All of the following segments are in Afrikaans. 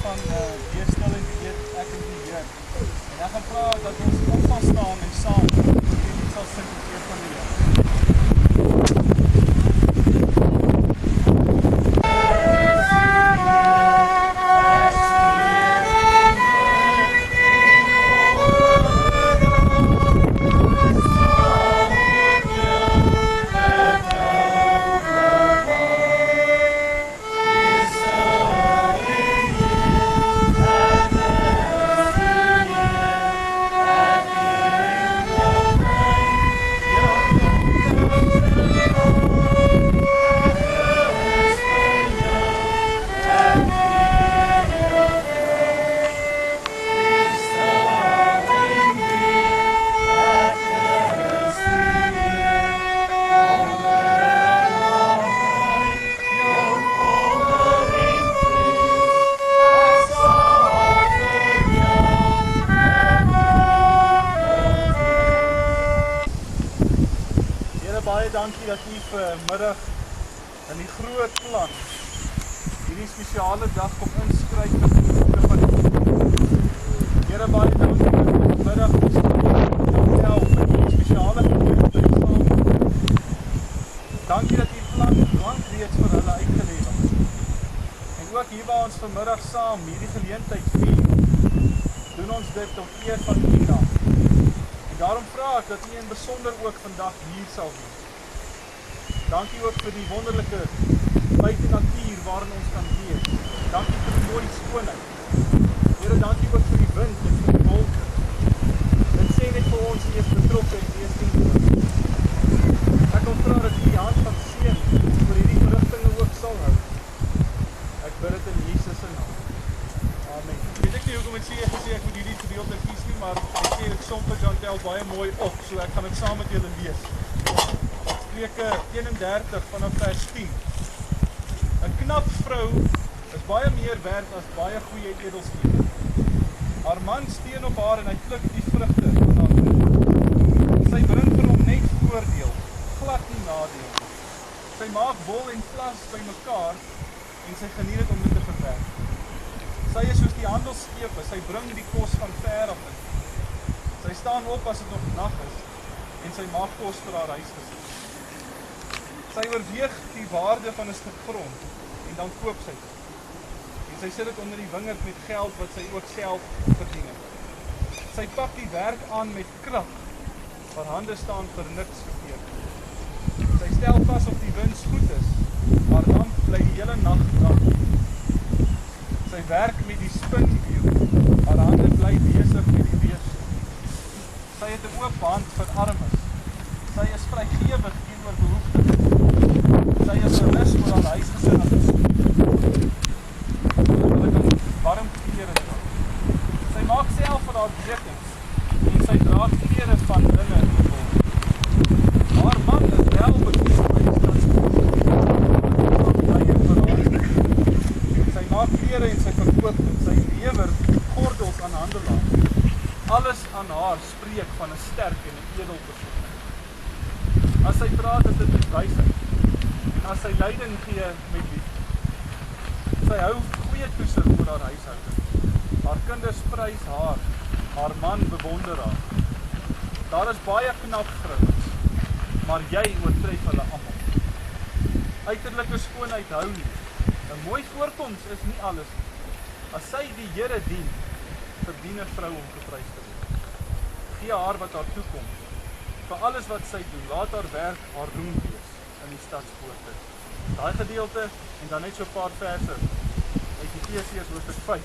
van wees stil en weet ek en die Heer. En ek gaan vra dat ons op sal staan en saam dit sal sing met eer van die Heer. Baie dankie dat u vanmiddag in die groot plan hierdie spesiale dag kom inskryf met die woorde van die Here, baie dankie dat u vanmiddag ons kan help met die spesiale geleentheid saam. Dankie dat u plan lank reeds vir hulle uitgelê was. En ook hier waar ons vanmiddag saam hierdie geleentheid vier, doen ons dit tot eer van u naam. En daarom vra ek dat u in besonder ook vandag hier sal wees. Dankie ook vir die wonderlike buitenatuur waarin ons kan wees. Dankie vir die mooie skoonheid. Here, dankie ook vir die wind en vir die wolke. Dit sê net vir ons, u is betrokke en u is teenwoordig. Ek wil vra dat u die hand van seën vir hierdie verrigtinge ook sal hou. Ek bid dit in Jesus se naam. Amen. Weet ek nie hoekom ek sê ek moet hierdie gedeelte kies nie, maar ek sê ek som vir Jantel baie mooi op, so ek gaan dit saam met julle lees. Spreuke 31 vanaf vers 10. 'n Knap vrou is baie meer werd as baie goeie edelstene. Haar man steun op haar en hy pluk die vrugte van haar werk. Sy bring vir hom net voordeel, glad nie nadeel. Sy maak wol en vlas by mekaar en sy geniet dit om dit te verwerk. Sy is soos die handelskepe, sy bring die kos van ver af in. Sy staan op as dit nog nag is en sy maak kos vir haar huisgesin. Sy oorweeg die waarde van 'n stuk grond en dan koop sy dit. En sy sit dit onder die wingerd met geld wat sy ook self verdien het. Sy pak die werk aan met krag. Haar hande staan vir niks verkeerd. Sy stel vas of die wind goed is. Haar lamp bly die hele nag brand. Sy werk met die spinwiel. Haar hande bly besig met die weefsel. Sy het 'n oop hand vir armes. Sy is vrygewig teenoor behoeftiges. Sy is gerus oor haar huisgesin en hulle kan warm klere dra. Sy maak self vir haar dekens en sy dra klere van linne en wol. Haar man is wel bekend by die stadspoort. Sy maak klere en sy verkoop dit. Sy lewer gordels aan handelaars. Alles aan haar spreek van 'n sterk en 'n edel persoon. As sy praat, is dit met wysheid. En as sy leiding gee met liefde. Sy hou goeie toesig oor haar huishouding. Haar kinders prys haar. Haar man bewonder haar. Daar is baie knap vrouens, maar jy oortref hulle almal. Uiterlike skoonheid hou nie. 'n Mooi voorkoms is nie alles nie. As sy die Here dien, verdien 'n vrou om geprys te word. Gee haar wat haar toekom. Vir alles wat sy doen, laat haar werk haar roem wees in die stadspoorte. Daai gedeelte en dan net so 'n paar verse uit Efesiërs hoofstuk 5.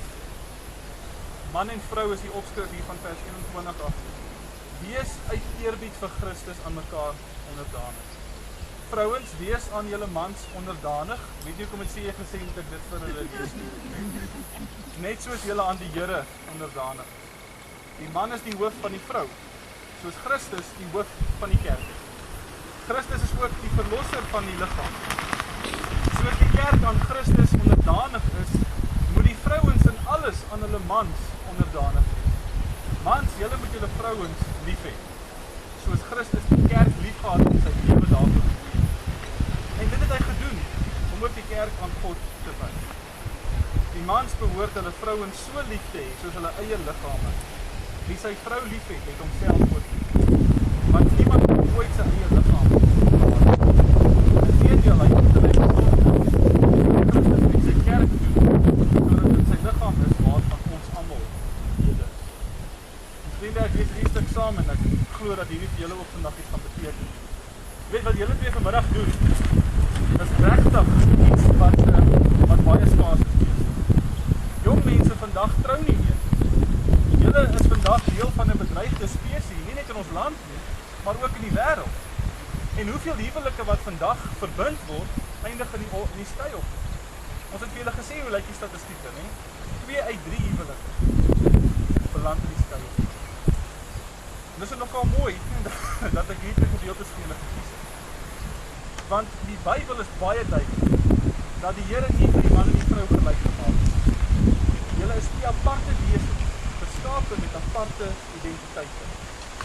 Man en vrou is die opskrif hier van vers 21 af. Wees uit eerbied vir Christus aan mekaar onderdanig. Vrouens, wees aan julle mans onderdanig. Weet jy hoekom het sê jy gesê moet ek dit vir hulle lees nie? Net soos julle aan die Here onderdanig. Die man is die hoof van die vrou, soos Christus die hoof van die kerk is. Christus is ook die verlosser van die liggaam. Soos die kerk aan Christus onderdanig is, moet die vrouens in alles aan hulle mans onderdanig wees. Mans, julle moet julle vrouens lief hê, soos Christus die kerk liefgehad en sy lewe daarvoor gegee. En dit het hy gedoen, om ook die kerk aan God te wy. Die Die mans behoort hulle vrouens so lief te hê, soos hulle eie liggame. Wie sy vrou lief het homself ook lief. Want niemand kan ooit sy eie liggaam haat. Inteendeel, hy moet sy kerk doen, sodat dit sy liggaam is waarvan ons almal deel is. Vriende, ek lees hierdie stuk saam en ek glo dat hierdie vir julle ook vandag iets gaan beteken. Weet wat julle twee vanmiddag doen, is regtig iets wat baie skaars is. Jong mense vandag trou nie meer. Julle is vandag deel van 'n bedreigde spesies, nie net in ons land nie, maar ook in die wêreld. En hoeveel huwelike wat vandag verbind word, eindig in die skei op. Ons het vir julle gesê hoe lyk die statistieke, nie? 2 uit 3 huwelike beland in die skei op. En dis nogal mooi dat ek hierdie gedeeltes vir julle gekies het. Want die Bybel is baie duidelik dat die Here nie vir die man en die vrou gelyk gemaak het. Julle is 2 aparte wesens, geskape met aparte identiteite.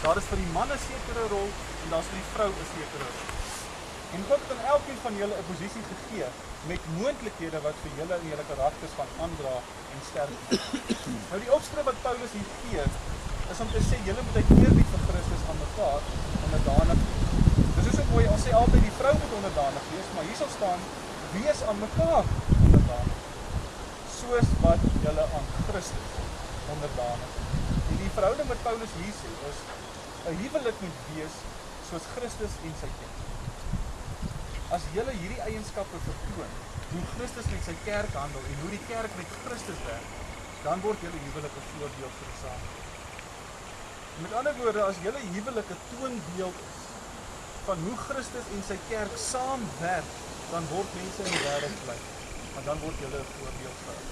Daar is vir die man 'n sekere rol en daar is vir die vrou 'n sekere rol. En God het aan elkeen van julle 'n posisie gegee met moontlikhede wat vir julle en julle karakters van aandra en sterk maak. Nou die opskrif wat Paulus hier gee, is om te sê julle moet uit eerbied vir Christus aan mekaar onderdanig wees. Dis is so mooi, ons sê altyd die vrou moet onderdanig wees, maar hier sal staan wees aan mekaar onderdanig. Soos wat julle aan Christus onderdanig. En die verhouding wat Paulus hier sê is 'n huwelik moet wees soos Christus en sy kerk. As julle hierdie eienskappe vertoon, hoe Christus met sy kerk handel en hoe die kerk met Christus werk, dan word julle huwelik 'n voorbeeld vir die samelewing. Met ander woorde, as julle huwelik 'n toonbeeld is van hoe Christus en sy kerk saamwerk, dan word mense in die wêreld bly. Maar dan word julle 'n voorbeeld vir hulle.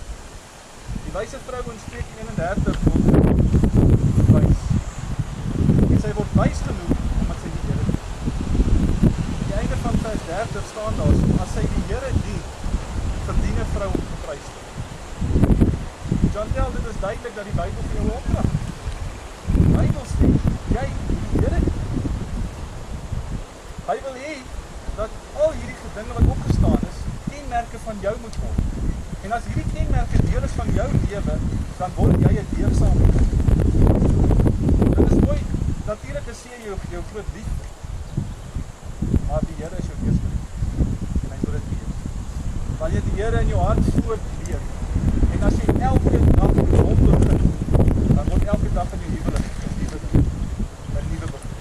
Die wyse vrou in Spreuke 31 word wys. En sy word wys genoem omdat sy die Here dien. Aan die einde van vers 30 staan daar, as sy die Here dien, verdien 'n vrou om geprys te word. Chantel, dit is duidelik dat die Bybel vir jou 'n opdrag gee. Die Bybel sê, jy die Here dien. Hy wil hê dat al hierdie dinge wat opgestaan is, kenmerke van jou moet word. En as hierdie kenmerke deel is van jou lewe, dan word jy 'n deursaam. Dit is mooi, natuurlik is jy jou groot liefde. Maar die Here is jou eerste liefde. En hy moet dit wees. Wanneer die Here in jou hart voortleef, en as jy elke dag met hom begin, dan word elke dag in jou huwelik 'n nuwe begin.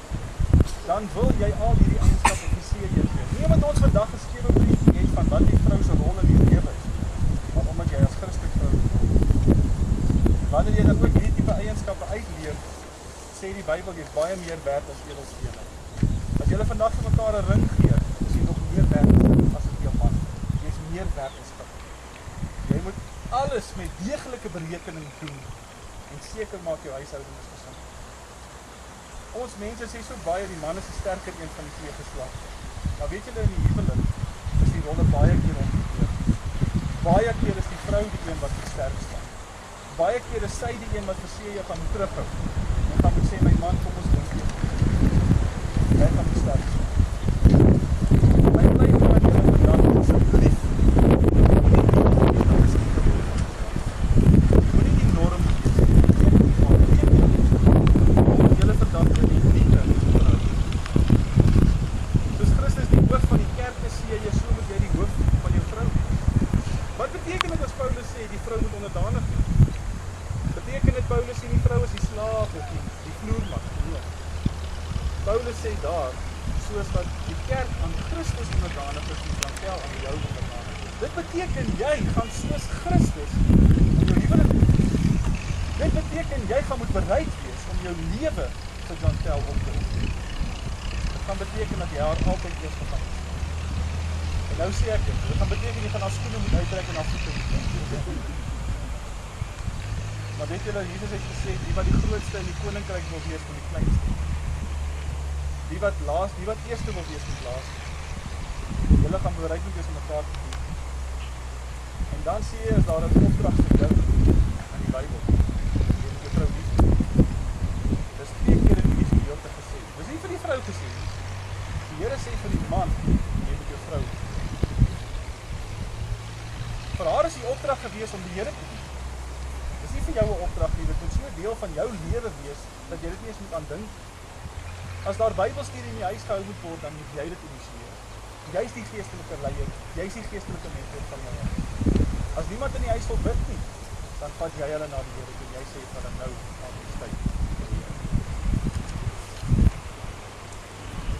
Dan wil jy al hierdie eienskappe verseker jy. Nie omdat ons vandag geskrewe brief het van wat die vrou se rol in die lewe is, maar omdat jy as Christen vrou is. Wanneer jy dan ook hierdie tipe eienskappe uitleef, sê die Bybel jy is baie meer werd as edelstene. As jy vandag vir mekaar 'n ring gee, is jy nog meer werd as 'n diamant. Jy is meer werd as goud. Jy moet alles met deeglike berekening doen en seker maak jou huishouding is gesond. Ons mense sê so baie die man is die sterker een van die twee geslagte. Maar weet julle in die huwelik is die rolle baie keer omgekeerd. Baie keer is die vrou die een wat die sterk staan. Baie keer is sy die een wat gesê jy gaan moet terughou. En gaan moet sê my man kom ons dink weer. Jy gaan moet sterk staan. My bly van julle vandag asseblief. Moenie die norm wees. Maar weet julle vandag die liefde verhouding. Soos Christus die hoof van die kerk is, sê jy so moet jy die hoof van jou vrou wees. Wat beteken dit as Paulus sê die vrou moet onderdanig wees? Beteken dit Paulus sê die vrou is die slaaf of die vloermat? Nee. Paulus sê daar, soos wat die kerk aan Christus onderdanig is, die Chantel aan jou onderdanig is. Dit beteken jy gaan soos Christus in jou huwelik wees. Dit beteken jy gaan moet bereid wees om jou lewe vir Chantel op te offer. Dit gaan beteken dat jy haar altyd eers gaan is. En nou sê ek dit gaan beteken jy gaan haar skoene moet uittrek en haar voete moet uittrek. Maar weet julle, Jesus het gesê, die wat die grootste in die koninkryk wil wees van die kleinste. Die wat eerste wil wees van die laaste. Julle gaan bereid moet wees om mekaar te dien. En dan sê jy, as daar 'n opdrag vir jou in die Bybel, jy moet jou vrou lief hê. Dis 2 keer in die gedeelte gesê. Dis nie vir die vrou gesê nie. Die Here sê vir die man, jy moet jou vrou lief hê. Vir haar is die opdrag gewees om die Here te dien. Dis nie vir jou 'n opdrag nie, dit moet so 'n deel van jou lewe wees, dat jy dit nie eens moet aan dink. As daar Bybelstudie in die huis gehou moet word, dan moet jy dit initieer. Jy is die geestelike leier, jy is die geestelike mentor van jou huis. As niemand in die huis wil bid nie, dan vat jy hulle na die Here en jy sê vir hulle nou aan die tyd.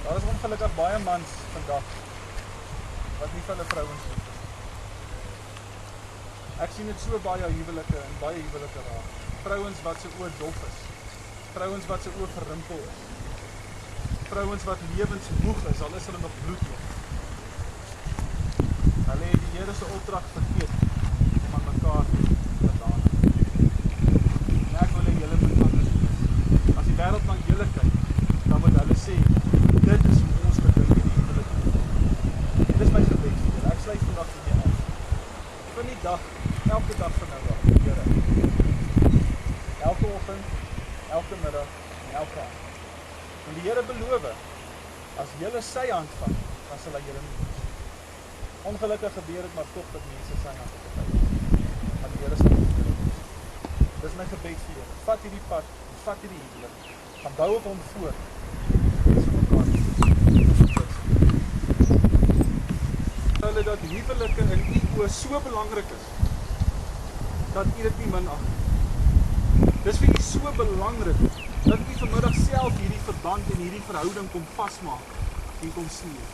Daar is ongelukkig baie mans vandag wat nie vir hulle vrouens doen. Ek sien dit so baie huwelike en baie huwelike raak. Vrouens wat se oë dof is. Vrouens wat se oë verrimpel is. Vrouens wat lewensmoeg is, al is hulle nog bloedmoeg. Hulle het die Here se opdrag vergeet om aan mekaar te daan. En ek wil hê julle moet anders wees. As die wêreld na julle kyk, dan moet hulle sê, dit is hoe ons gedink het die huwelik moet wees. Dit is my gebed vir julle. Ek sluit vandag vir julle af. Vir die dag, elke dag van nou af, Here. Elke oggend, elke middag en elke aand. En die Here beloof, as julle sy hand vat, dan sal hy julle nie los. Ongelukkig gebeur dit maar tog dat mense sy hand opvat. Maar die Here sal nie julle los. Dis my gebed vir julle. Vat hierdie pad, vat hierdie huwelik. Gaan bou op hom voort. Hulle dat huwelike in u oë so belangrik is, dat u dit nie minag nie. Dis vir u so belangrik, dat u vanmiddag self hierdie verband en hierdie verhouding kom vasmaak en kom sneeu.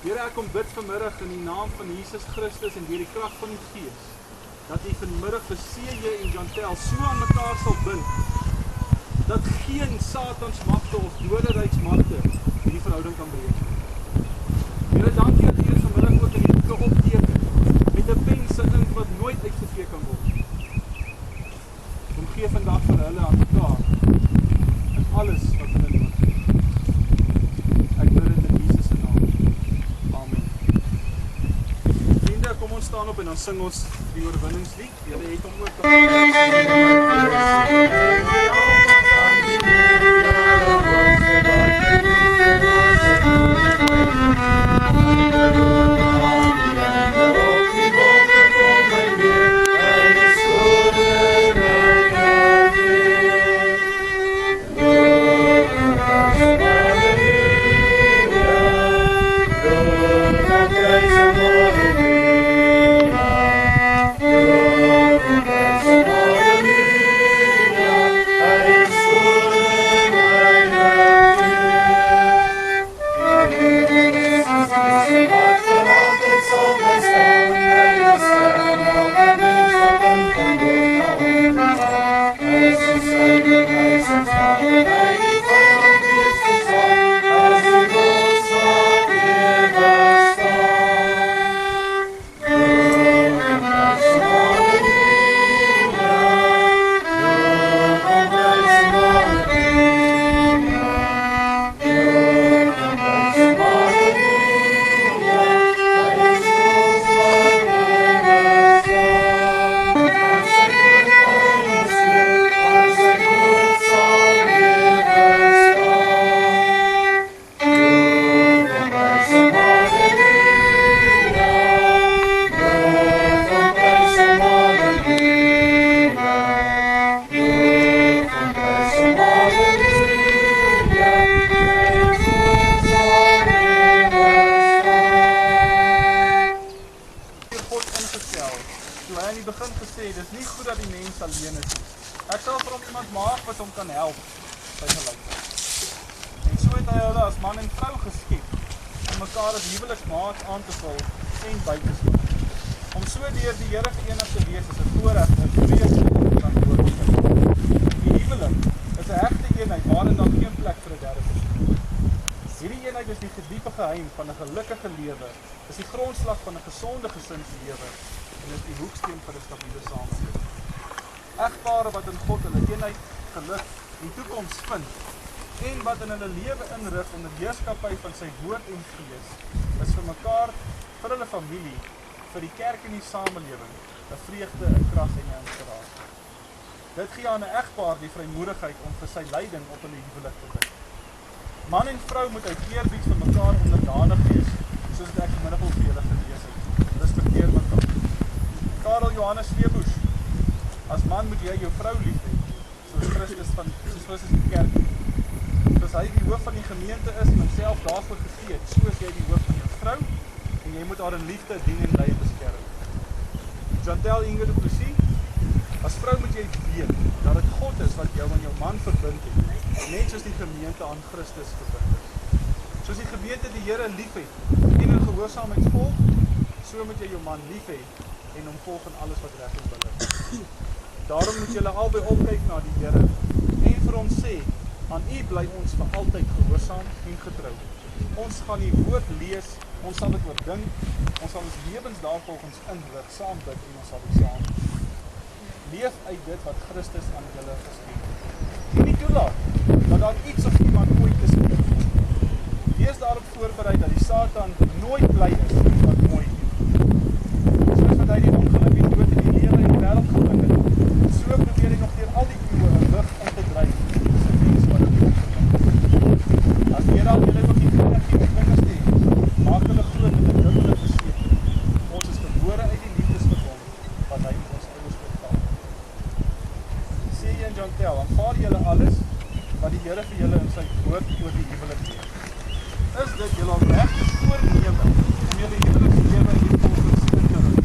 Here, ek kom bid vanmiddag in die naam van Jesus Christus en deur die krag van die Gees, dat u vanmiddag vir C.J. en Jantel so aan mekaar sal bind, dat geen Satans magte of doderyksmagte hierdie verhouding kan breek. Here, dankie dat u dit vanmiddag ook in die boeke opteken, met 'n pen se ink wat nooit uitgevee kan word. Kom gee vandag vir hulle aan mekaar, en alles wat hulle nodig het. Ek bid dit in Jesus se naam. Amen. Vriende, kom ons staan op en dan sing ons die oorwinningslied. Julle het hom ook van 'n gelukkige lewe, is die grondslag van 'n gesonde gesinslewe en is die hoeksteen vir 'n stabiele samelewing. Egpare wat in God hulle eenheid, geluk en toekoms vind en wat in hulle lewe inrig onder heerskappy van sy woord en gees, is vir mekaar, vir hulle familie, vir die kerk en die samelewing 'n vreugde, 'n krag en 'n inspirasie. Dit gee aan 'n egpaar die vrymoedigheid om vir sy lyding op hulle huwelik te bid. Man en vrou moet uit eerbied vir mekaar onderdanig wees, soos ek vanmiddag al vir julle gelees het. Respekteer mekaar. Johannes Sleeboes, as man moet jy jou vrou lief hê, soos Christus die kerk. Soos hy die hoof van die gemeente is en homself daarvoor gegee het, so is jy die hoof van jou vrou, en jy moet haar in liefde dien en lei beskerm. Chantel Inge du Plessis, as vrou moet jy weet, dat het God is wat jou aan jou man verbind het, net soos die gemeente aan Christus verbind is. Soos die gemeente die Here lief het, en in gehoorsaamheid volg, so moet jy jou man lief hê, en hom volg in alles wat reg en billik is. Daarom moet julle albei opkyk na die Here, en vir hom sê, aan U bly ons vir altyd gehoorsaam en getrou. Ons gaan die woord lees, ons sal dit oordink, ons sal ons lewens daarvolgens inrig, saam bid en ons sal dit saam. Leef uit dit wat Christus aan julle geskenk het. En nie toelaat dat daar iets of iemand ooit te spreek. Wees daarop voorbereid dat die Satan nooit bly is wat mooi doen. Soos wat hy die ongeluk, die dood en die lewe en die wêreld gebring het, so probeer hy nog deur al die eeue 'n lig in te dryf, soos 'n mens wat dit opgeneem. As die Here al julle ook nie vinnig die opwindings te hê, maak hulle groot met 'n dubbele verseker. Ons is gebore uit die liefdesverbond wat hy met ons ouers bepaal. Sê jy en Chantel, aanvaar julle alles wat die Here vir julle in sy woord oor die huwelik leer? Is dit julle opregte voorneme om julle huwelikslewe in die volgens in te rig?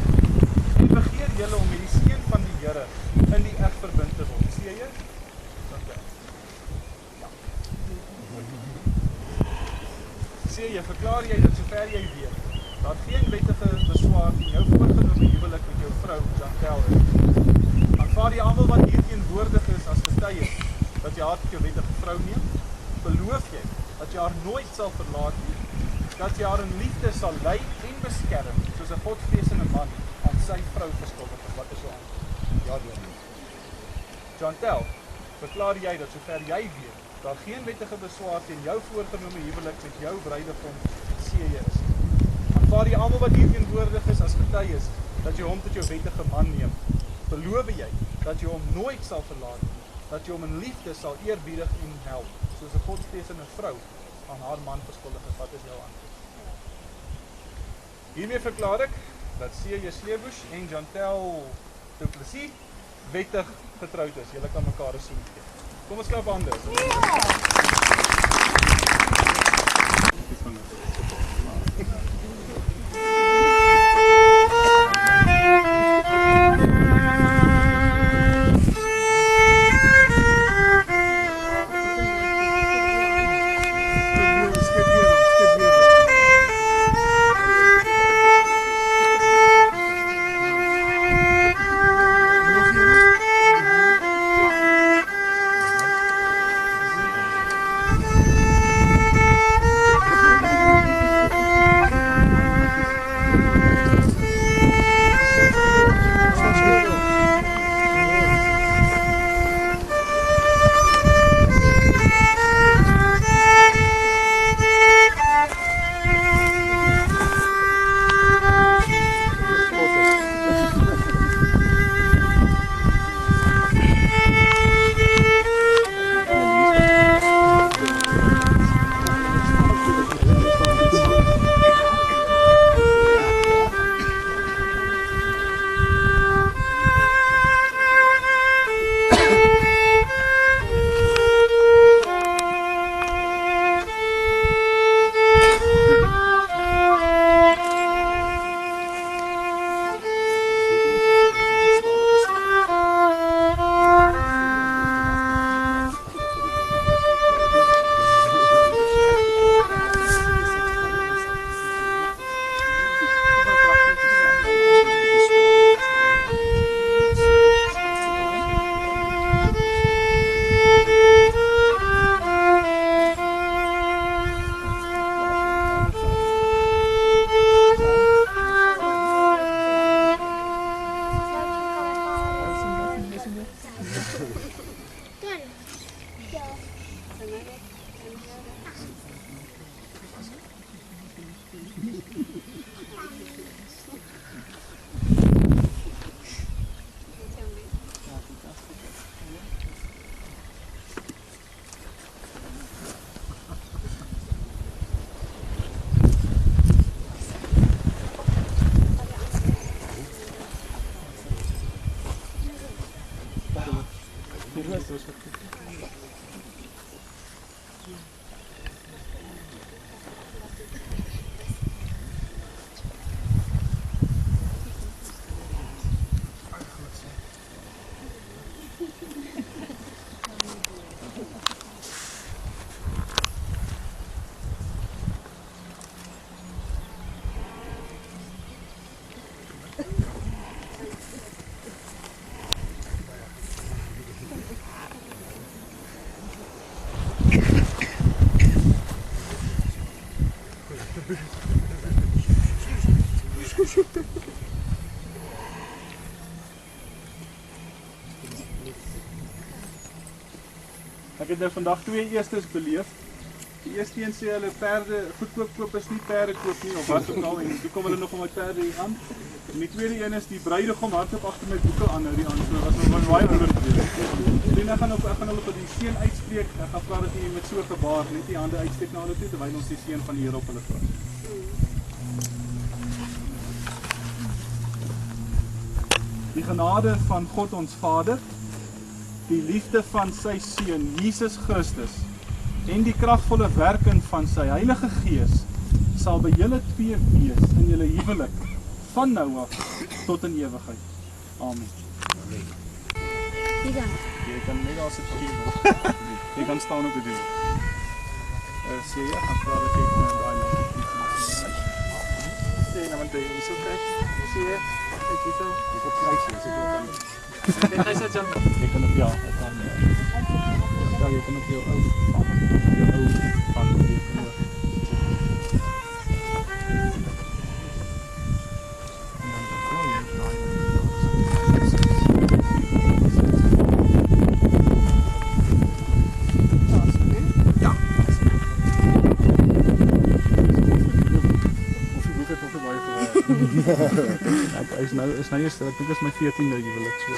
En begeer julle om met die seën van die Here in die eg verbind te word? Sê jy? Chantel. Ja. Sê jy, verklaar jy dat sover jy weet, dat geen wettige beswaar in jou voorgenome huwelik met jou vrou Chantel is? Aanvaar jy almal wat hier teenwoordig is as getuies dat jy haar tot jou wettige vrou neem? Beloof jy dat jy haar nooit sal verlaat nie, dat jy haar in liefde sal lei en beskerm, soos 'n godvreesende man aan sy vrou verskuldig is? Wat is jou antwoord? Ja, dominee. Chantel, verklaar jy dat sover jy weet, daar geen wettige beswaar teen jou voorgenome huwelik met jou bruidegom Seë is? Aanvaar jy almal wat hier teenwoordig is as getuies dat jy hom tot jou wettige man neem? Beloof jy dat jy hom nooit sal verlaat nie, dat jy hom in liefde sal eerbiedig en help, soos 'n godvreesende vrou aan haar man verskuldig is? Wat is jou antwoord? Hiermee verklaar ek dat Seë Sleeboes en Chantel du Plessis wettig getroud is. Julle kan mekaar 'n soen gee. Kom ons klap hande. Ek het nou vandag 2 eerstes beleef. Die eerste een sê hulle perde goedkoop koop is nie perde koop nie of wat ook al en toe kom hulle nog om my perde hier aan. En die tweede een is die bruidegom hardloop agter my boeke aan nou die aan. So was nog baie ouer geweest. En ek gaan op die seën uitspreek. Ek gaan vra dat jy met so gebaar net die hande uitsteek na hulle toe terwyl ons die seën van die Here op hulle vra. Die genade van God ons Vader, die liefde van sy Seun Jesus Christus en die kragvolle werking van sy Heilige Gees sal by julle twee wees in julle huwelik van nou af tot in ewigheid. Amen. Jy kan net as dit hier. Jy kan staan op die deur. Sê jy gaan vra dat ek nou daai sê nou want jy is ook kyk. Sê jy ek het al ek op kruis is ek ook. Jy sê dan jy kan op ja, ek kan. Ja, jy kan op jou ou van die knoop. Is nou eerst, ek dink is my 14de huwelik so.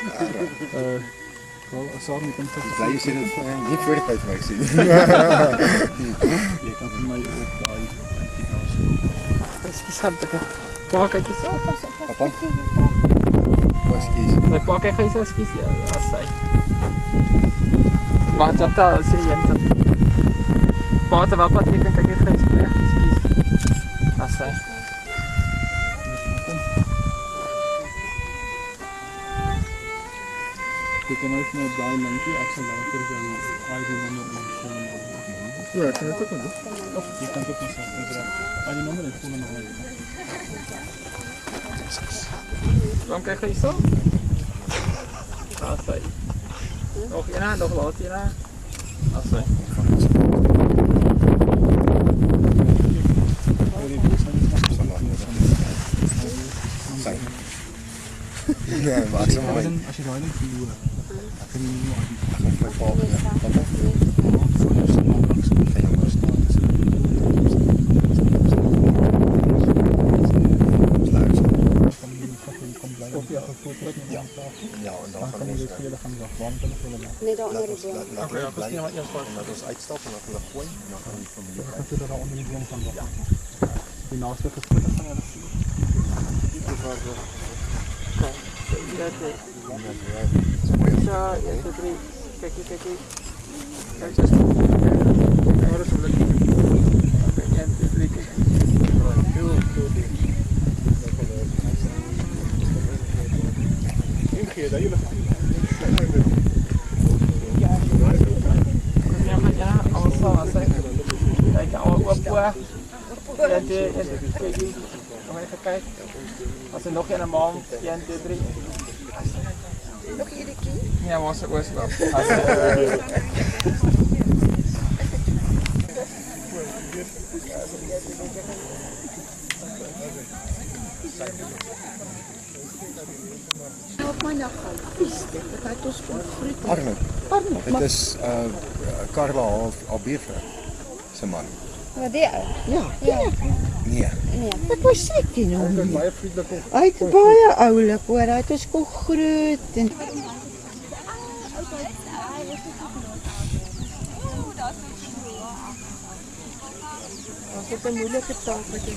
Wel, as saam met hom tot bly jy sien dit nie voor die tyd vir my sien. Jy kan vir my ook daai antikaas. Ekskuus, pa kyk jy so pas. Papa. Ekskuus. My pa kyk hy so ekskuus ja, sy. Maar dit is sê jy net. Pa te wat jy kan kyk jy so ekskuus. As sy. Jy kan ook net daai linkie, ek sal later jou ID nommer opneem. Ja, ek kan dit ook doen. Of jy kan dit net sê. ID nommer en volgende nommer. Waarom kyk jy so? As sy. Nog een, nog laat een. As sy. Ja, maar ek sê maar as jy daai ding verloor, dan kan jy nie aan my pa ja. Ja, en dan gaan ons spelen gaan we warm telefoon maken. Nee, daar onder die boom. Oké, ja, dat is niet maar eerst wat. Dat is uitstap en dan hulle gooi en dan gaan die familie. Dan gaan we daar onder die boom gaan wachten. Die naaste gesprek gaan hulle sien. Ja, ja, so drie. Kyk. Kyk eens. Daar is 'n blik. Ja, dit is lekker. Ingee, dat jullie ja, alles sal sê. Kyk, al op ja, kyk. Kom even kyk. As er nog een maand, 1, 2, 3. Nog hierdie kie? Ja, was se oorslag. Op my dag gaan. Dit het ons kom groet. Arno. Dit is Carla al buurvrou se man. Wat die ou? Ja. Nee. Ek was seker nie hom. baie vriendelik op. Hy het baie oulik hoor. Hy het ons kom groet en Dit is 'n moeilike taak wat jy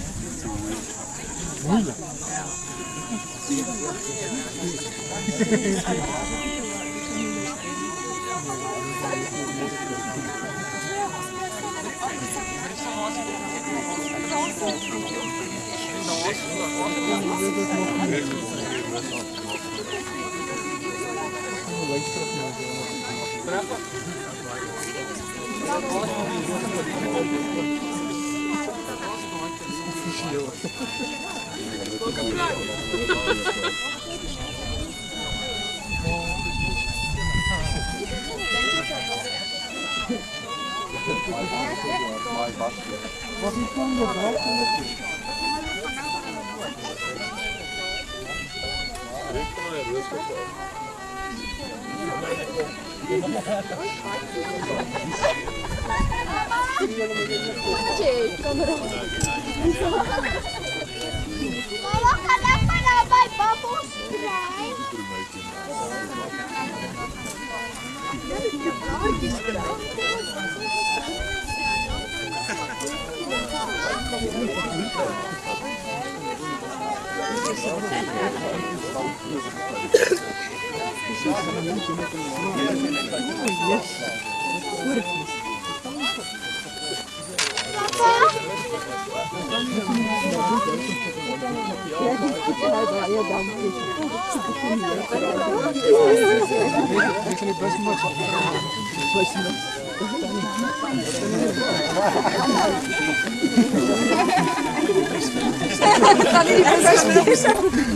Moeilijk. was nie van die raak Mama, kenapa dapat bubble spray?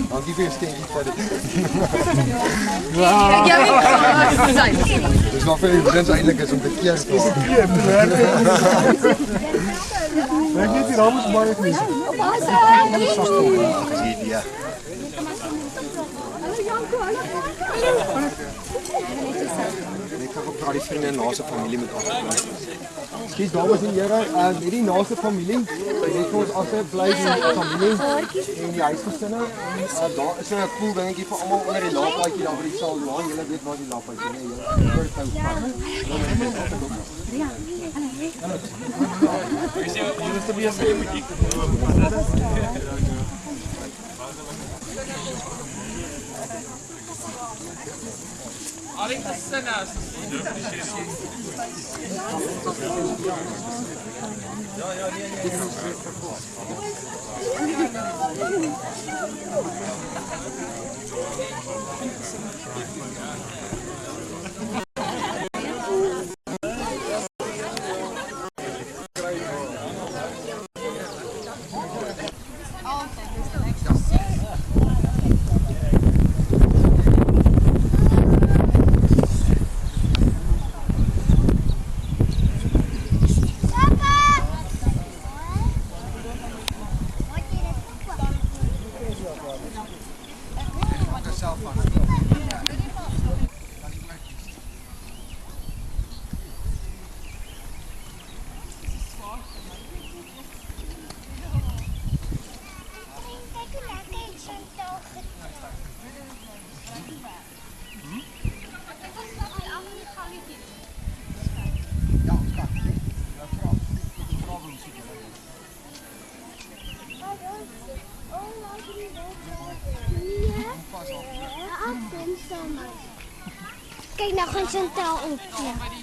Dankie vir jou skenkie vir dit. Dis maar vir die prins eintlik is om te keer te maak. Ek weet die raam is baie nie. Ja. Ek gaan op die vriende en naaste familie met afkom. Skus dames en here, hierdie naaste familie, net ons agter bly die familie en die huisgesinne. Daar is 'n cool dingetjie vir almal onder die laappaadjie daar by die saal. Waar julle weet waar die laappaadjie is, julle hoor dit nou van. Julle is te besig met die Kijk nou, gaan Chantal op.